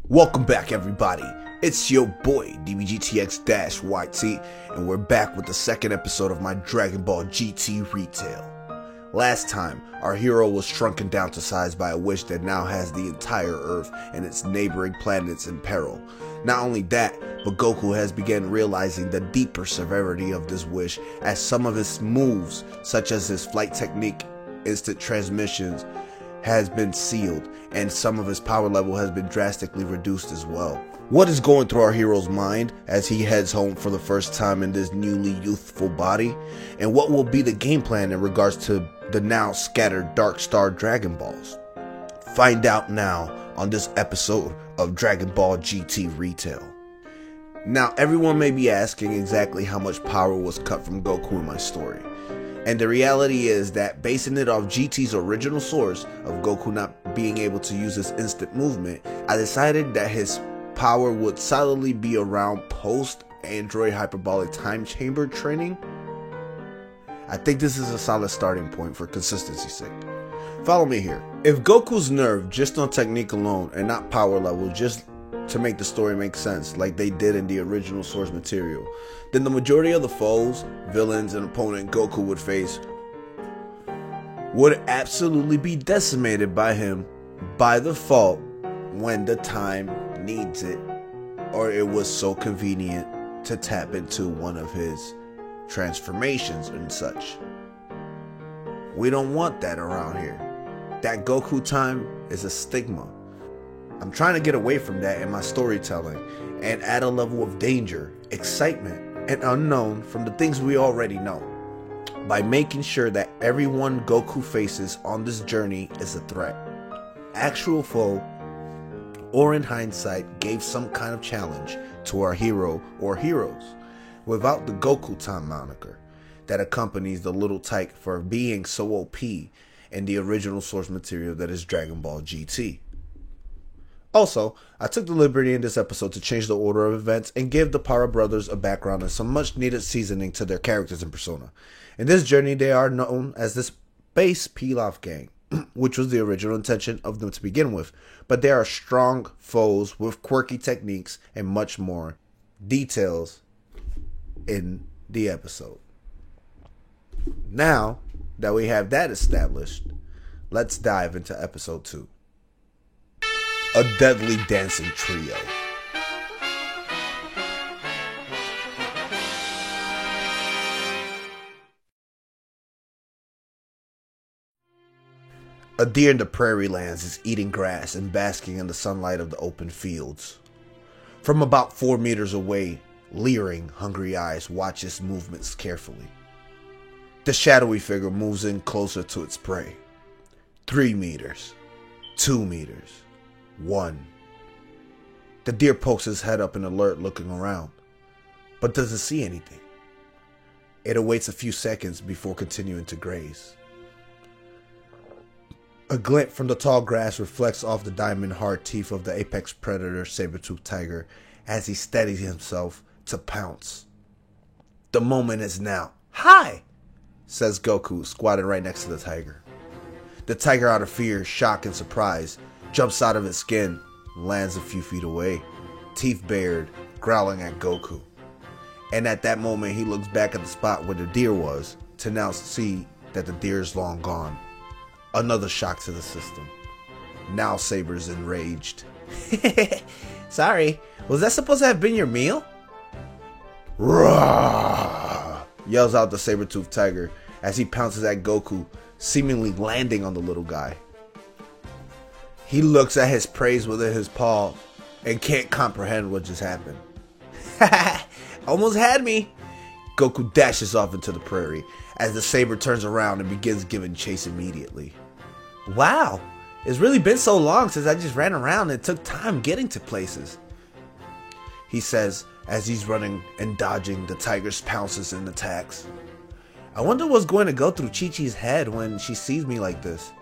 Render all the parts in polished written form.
Welcome back, everybody. It's your boy DBGTX-YT, and we're back with the second episode of my Dragon Ball GT Retail. Last time, our hero was shrunken down to size by a wish that now has the entire Earth and its neighboring planets in peril. Not only that, but Goku has begun realizing the deeper severity of this wish as some of his moves, such as his flight technique, instant transmissions, has been sealed, and some of his power level has been drastically reduced as well. What is going through our hero's mind as he heads home for the first time in this newly youthful body? And what will be the game plan in regards to the now scattered Dark Star Dragon Balls? Find out now on this episode of Dragon Ball GT Retail. Now, everyone may be asking exactly how much power was cut from Goku in my story. And the reality is that, basing it off GT's original source of Goku not being able to use his instant movement, I decided that his power would solidly be around post-Android Hyperbolic Time Chamber training. I think this is a solid starting point for consistency's sake. Follow me here. If Goku's nerfed just on technique alone and not power level, just to make the story make sense like they did in the original source material, then the majority of the foes, villains, and opponent Goku would face would absolutely be decimated by him by default when the time needs it, or it was so convenient to tap into one of his transformations and such. We don't want that around here. That Goku time is a stigma. I'm trying to get away from that in my storytelling and add a level of danger, excitement, and unknown from the things we already know, by making sure that everyone Goku faces on this journey is a threat, actual foe, or in hindsight gave some kind of challenge to our hero or heroes, without the Goku time moniker that accompanies the little tyke for being so OP in the original source material that is Dragon Ball GT. Also, I took the liberty in this episode to change the order of events and give the Para brothers a background and some much needed seasoning to their characters and persona. In this journey, they are known as the Space Pilaf Gang, which was the original intention of them to begin with, but they are strong foes with quirky techniques and much more details in the episode. Now that we have that established, let's dive into episode 2. A Deadly Dancing Trio. A deer in the prairie lands is eating grass and basking in the sunlight of the open fields. From about 4 meters away, leering, hungry eyes watch its movements carefully. The shadowy figure moves in closer to its prey. 3 meters. 2 meters. 1. The deer pokes his head up in alert, looking around, but doesn't see anything. It awaits a few seconds before continuing to graze. A glint from the tall grass reflects off the diamond-hard teeth of the apex predator saber-toothed tiger as he steadies himself to pounce. The moment is now. "Hi!" says Goku, squatting right next to the tiger. The tiger, out of fear, shock, and surprise, jumps out of its skin, lands a few feet away, teeth bared, growling at Goku. And at that moment, he looks back at the spot where the deer was to now see that the deer is long gone. Another shock to the system. Now Saber's enraged. "Sorry, was that supposed to have been your meal?" "Roar!" yells out the saber-toothed tiger as he pounces at Goku, seemingly landing on the little guy. He looks at his prey within his paw and can't comprehend what just happened. "Almost had me." Goku dashes off into the prairie as the saber turns around and begins giving chase immediately. "Wow, it's really been so long since I just ran around and took time getting to places," he says as he's running and dodging the tiger's pounces and attacks. "I wonder what's going to go through Chi-Chi's head when she sees me like this.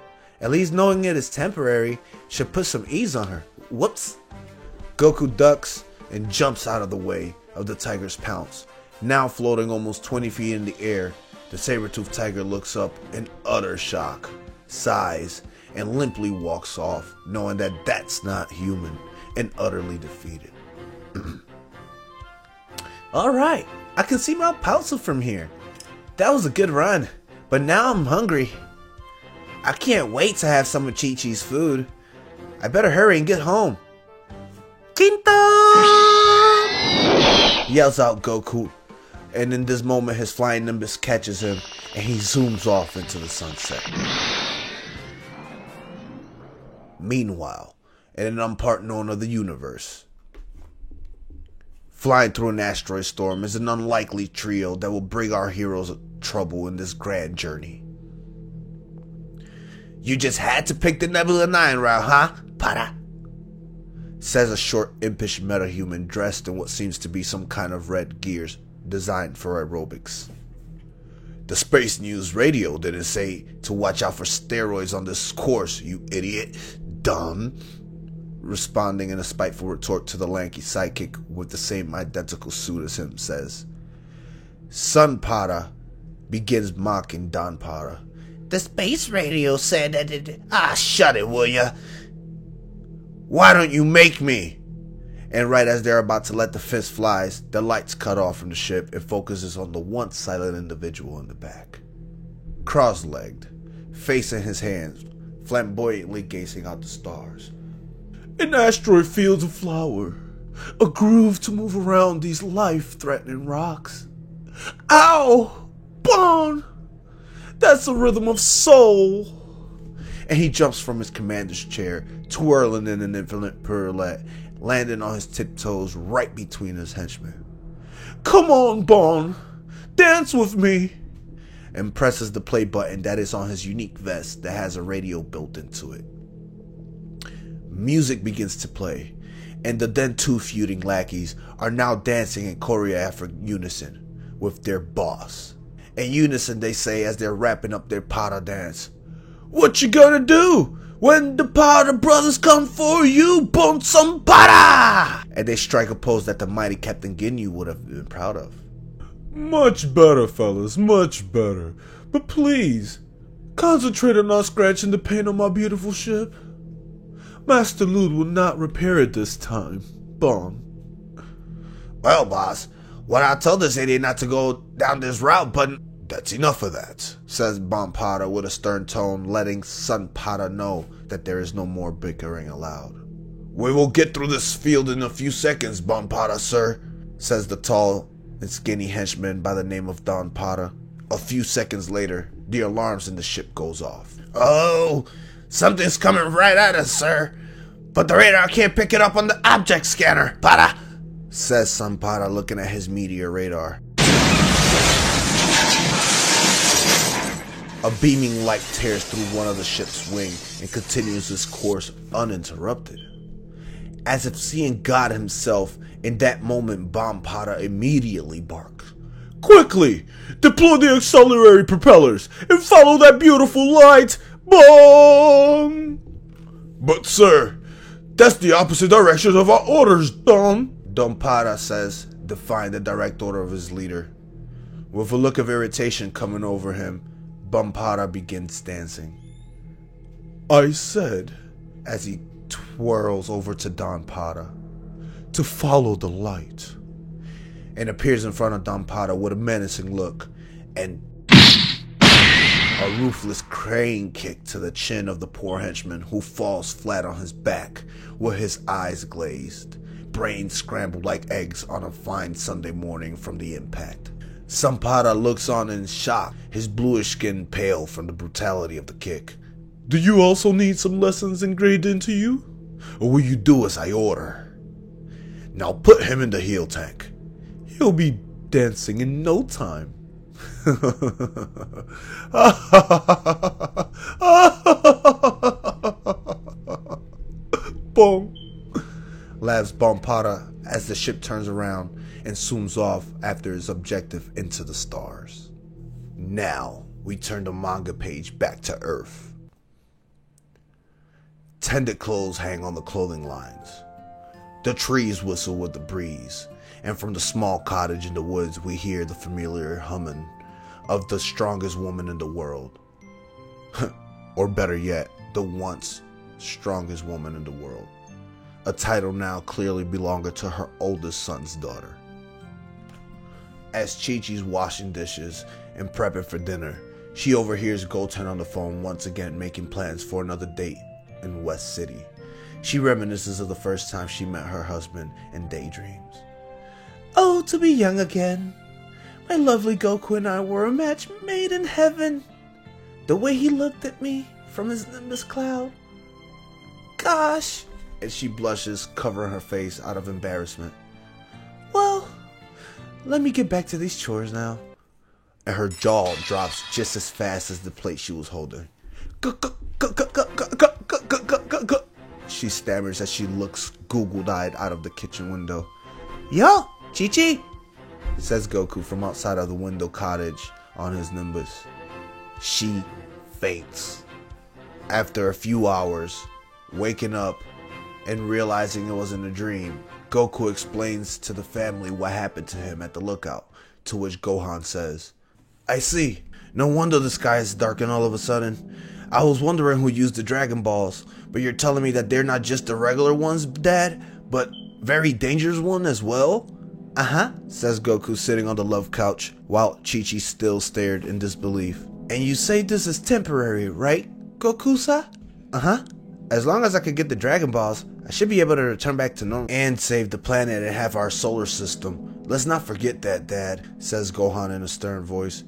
At least knowing it is temporary should put some ease on her. Whoops." Goku ducks and jumps out of the way of the tiger's pounce. Now floating almost 20 feet in the air, the saber-toothed tiger looks up in utter shock, sighs, and limply walks off, knowing that that's not human, and utterly defeated. Alright, I can see Mount Palsu from here. That was a good run, but now I'm hungry. I can't wait to have some of Chi-Chi's food. I better hurry and get home. Quinto! Yells out Goku, and in this moment his flying Nimbus catches him and he zooms off into the sunset. Meanwhile, in an unknown of the universe, flying through an asteroid storm is an unlikely trio that will bring our heroes trouble in this grand journey. You just had to pick the Nebula 9 route, huh, Para? Says a short, impish metahuman dressed in what seems to be some kind of red gears designed for aerobics. The Space News radio didn't say to watch out for steroids on this course, you idiot. Dumb. Responding in a spiteful retort to the lanky sidekick with the same identical suit as him says. Son Para begins mocking Don Para. The space radio said that it... shut it, will ya? Why don't you make me? And right as they're about to let the fist fly, the lights cut off from the ship and focuses on the once silent individual in the back. Cross-legged, face in his hands, flamboyantly gazing out the stars. An asteroid fields a flower, a groove to move around these life-threatening rocks. Ow! Bon! That's the rhythm of soul! And he jumps from his commander's chair, twirling in an infinite pirouette, landing on his tiptoes right between his henchmen. Come on, Bon! Dance with me! And presses the play button that is on his unique vest that has a radio built into it. Music begins to play, and the then two feuding lackeys are now dancing in choreographic unison with their boss. In unison they say as they're wrapping up their Para dance, what you gonna do when the Para brothers come for you, Bon Son Para? And they strike a pose that the mighty Captain Ginyu would have been proud of. Much better, fellas, much better. But please, concentrate on not scratching the paint on my beautiful ship. Master Lud will not repair it this time, Bon. Well, boss, when I told this idiot not to go down this route, but that's enough of that, says Bon Para with a stern tone, letting Son Para know that there is no more bickering allowed. We will get through this field in a few seconds, Bon Para, sir, says the tall and skinny henchman by the name of Don Para. A few seconds later, the alarms in the ship goes off. Oh, something's coming right at us, sir, but the radar can't pick it up on the object scanner, Para, says Son Para looking at his meteor radar. A beaming light tears through one of the ship's wing and continues its course uninterrupted. As if seeing God himself, in that moment Bon Para immediately barks. Quickly! Deploy the auxiliary propellers and follow that beautiful light! Bon! But sir, that's the opposite direction of our orders, Don Para says, defying the direct order of his leader. With a look of irritation coming over him, Bon Para begins dancing. I said, as he twirls over to Don Para, to follow the light, and appears in front of Don Para with a menacing look and a ruthless crane kick to the chin of the poor henchman, who falls flat on his back with his eyes glazed, brain scrambled like eggs on a fine Sunday morning from the impact. Son Para looks on in shock, his bluish skin pale from the brutality of the kick. Do you also need some lessons ingrained into you? Or will you do as I order? Now put him in the heel tank. He'll be dancing in no time. Boom! Laughs Bon Para as the ship turns around and zooms off after his objective into the stars. Now, we turn the manga page back to Earth. Tended clothes hang on the clothing lines. The trees whistle with the breeze, and from the small cottage in the woods we hear the familiar humming of the strongest woman in the world. Or better yet, the once strongest woman in the world. a title now clearly belonging to her oldest son's daughter. As Chi-Chi's washing dishes and prepping for dinner, she overhears Goten on the phone once again making plans for another date in West City. She reminisces of the first time she met her husband and daydreams. Oh, to be young again. My lovely Goku and I were a match made in heaven. The way he looked at me from his Nimbus cloud. Gosh. And she blushes, covering her face out of embarrassment. Well, let me get back to these chores now. And her jaw drops just as fast as the plate she was holding. She stammers as she looks goggle-eyed out of the kitchen window. Yo, Chi-Chi, says Goku from outside of the window cottage on his Nimbus. She faints. After a few hours, waking up and realizing it wasn't a dream, Goku explains to the family what happened to him at the lookout, to which Gohan says, I see. No wonder the sky is darkened all of a sudden. I was wondering who used the Dragon Balls, but you're telling me that they're not just the regular ones, Dad, but very dangerous one as well? Uh-huh, says Goku sitting on the love couch while Chi-Chi still stared in disbelief. And you say this is temporary, right, Goku-sa? Uh-huh. As long as I could get the Dragon Balls, I should be able to return back to normal and save the planet and have our solar system. Let's not forget that, Dad, says Gohan in a stern voice.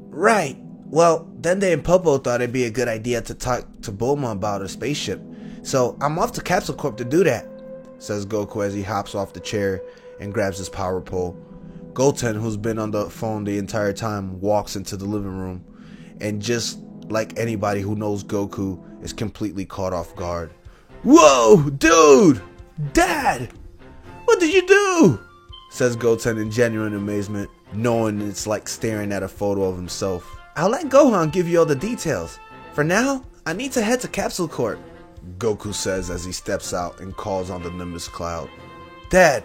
Right. Well, Dende and Popo thought it'd be a good idea to talk to Bulma about a spaceship. So I'm off to Capsule Corp to do that, says Goku as he hops off the chair and grabs his power pole. Goten, who's been on the phone the entire time, walks into the living room and just like anybody who knows Goku, is completely caught off guard. Whoa, dude! Dad! What did you do? Says Goten in genuine amazement, knowing it's like staring at a photo of himself. I'll let Gohan give you all the details. For now, I need to head to Capsule Corp, Goku says as he steps out and calls on the Nimbus Cloud. Dad,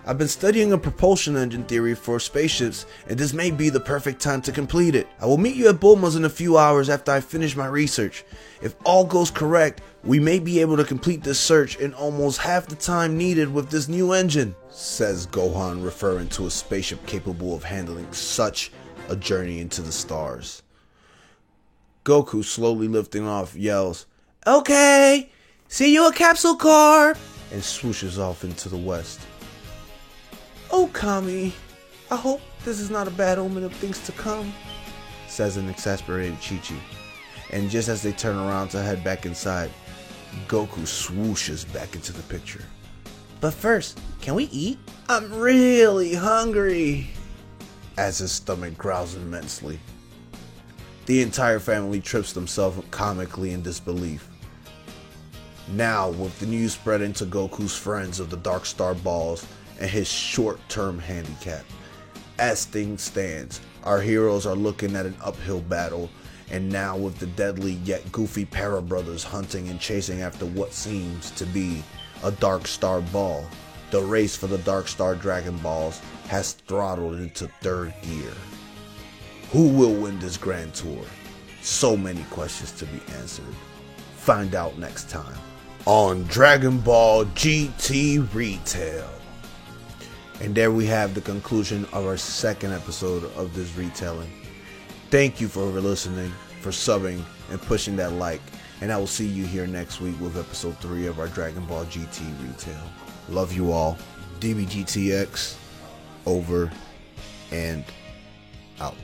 I've been studying a propulsion engine theory for spaceships, and this may be the perfect time to complete it. I will meet you at Bulma's in a few hours after I finish my research. If all goes correct, we may be able to complete this search in almost half the time needed with this new engine, says Gohan, referring to a spaceship capable of handling such a journey into the stars. Goku, slowly lifting off, yells, Okay, see you at Capsule Corp, and swooshes off into the west. Oh, Kami, I hope this is not a bad omen of things to come, says an exasperated Chi-Chi. And just as they turn around to head back inside, Goku swooshes back into the picture. But first, can we eat? I'm really hungry, as his stomach growls immensely. The entire family trips themselves comically in disbelief. Now, with the news spreading to Goku's friends of the Dark Star Balls and his short-term handicap, as things stands, our heroes are looking at an uphill battle, and now with the deadly yet goofy Para brothers hunting and chasing after what seems to be a Dark Star Ball, the race for the Dark Star Dragon Balls has throttled into third gear. Who will win this grand tour? So many questions to be answered. Find out next time on Dragon Ball GT Retail. And there we have the conclusion of our second episode of this retelling. Thank you for listening, for subbing, and pushing that like. And I will see you here next week with episode 3 of our Dragon Ball GT Retail. Love you all. DBGTX, over and out.